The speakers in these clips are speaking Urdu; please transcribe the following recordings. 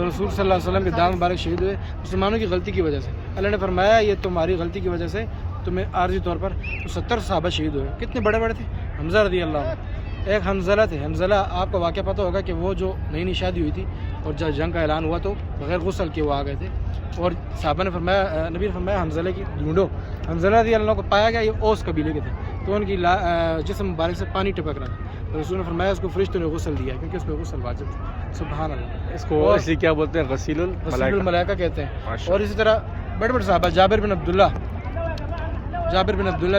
تو رسول صلی اللہ علیہ وسلم کے دامن مبارک شہید ہوئے مسلمانوں کی غلطی کی وجہ سے. اللہ نے فرمایا یہ تمہاری غلطی کی وجہ سے تمہیں عارضی طور پر 70 صحابہ شہید ہوئے. کتنے بڑے بڑے تھے. حمزہ رضی اللہ عنہ, ایک حنظلہ تھے. حنظلہ آپ کو واقعہ پتہ ہوگا کہ وہ جو نئی نئی شادی ہوئی تھی اور جب جنگ کا اعلان ہوا تو بغیر غسل کے وہ آ گئے تھے, اور صحابہ نے فرمایا, نبی نے فرمایا حنظلہ کی ڈھونڈو. حنظلہ رضی اللہ عنہ کو پایا گیا یہ اوس قبیلے کے تھے, تو ان کی جسم مبارک سے پانی ٹپک رہا تھا. تو رسول نے فرمایا اس کو فرشتوں نے غسل دیا کیونکہ اس پہ غسل واجب تھا. سبحان اللہ. اس کو اسی کیا بولتے ہیں, غسیل الملائکہ کہتے ہیں. اور اسی طرح بڑے بڑے صحابہ, جابر بن عبداللہ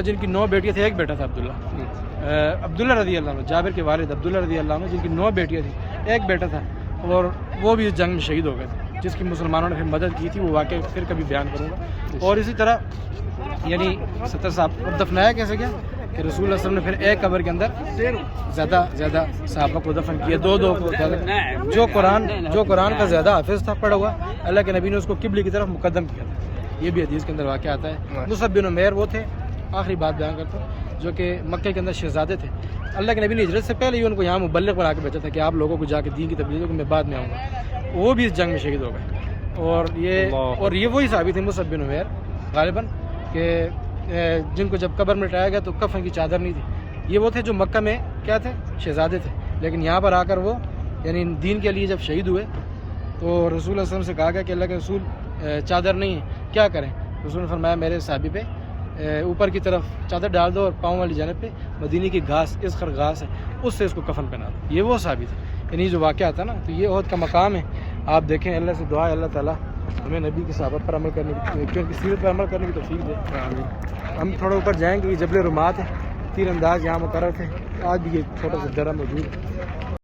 جن کی 9 بیٹیاں تھیں, ایک بیٹا تھا عبداللہ رضی اللہ عنہ, جابر کے والد عبداللہ رضی اللہ عنہ جن کی 9 بیٹیاں تھیں, ایک بیٹا تھا, اور وہ بھی اس جنگ میں شہید ہو گئے تھے, جس کی مسلمانوں نے پھر مدد کی تھی. وہ واقعہ پھر کبھی بیان کروں گا. اور اسی طرح یعنی 70 صحابہ دفنایا کیسے گیا کہ رسول اللہ صلی اللہ علیہ وسلم نے پھر ایک قبر کے اندر زیادہ صحابہ کو دفن کیا, دو کو. جو قرآن کا زیادہ حافظ تھا پڑھا ہوا, اللہ کے نبی نے اس کو قبلے کی طرف مقدم کیا تھا. یہ بھی حدیث کے اندر واقعہ آتا ہے. مصعب بن عمیر وہ تھے, آخری بات بیان کرتا ہوں, جو کہ مکہ کے اندر شہزادے تھے. اللہ کے نبی نے ہجرت سے پہلے ہی ان کو یہاں مبلغ بنا کے بھیجا تھا کہ آپ لوگوں کو جا کے دین کی تبلیغ کو میں بعد میں آؤں گا. وہ بھی اس جنگ میں شہید ہو گئے. اور یہ وہی صحابی تھے مصعب بن عمیر غالباً کہ جن کو جب قبر میں لٹایا گیا تو کفن کی چادر نہیں تھی. یہ وہ تھے جو مکہ میں کیا تھے, شہزادے تھے, لیکن یہاں پر آ کر وہ یعنی دین کے لیے جب شہید ہوئے تو رسول اللہ صلی اللہ علیہ وسلم سے کہا گیا کہ اللہ کے رسول چادر نہیں ہے, کیا کریں. رسول نے فرمایا میرے صحابی پہ اوپر کی طرف چادر ڈال دو اور پاؤں والی جانب پہ مدینے کی گھاس, اسخر گھاس ہے, اس سے اس کو کفن پہنا دو. یہ وہ صحابی تھے. یعنی جو واقعہ آتا نا, تو یہ عہد کا مقام ہے. آپ دیکھیں, اللہ سے دعا ہے اللہ تعالیٰ ہمیں نبی کی صحابت پر عمل کرنے کی, سیرت پر عمل کرنے کی توفیق دے. ہم تھوڑا اوپر جائیں گے, یہ جبل رمات ہے, تیر انداز یہاں مقرر تھے. آج بھی یہ چھوٹا سا درہ موجود ہے.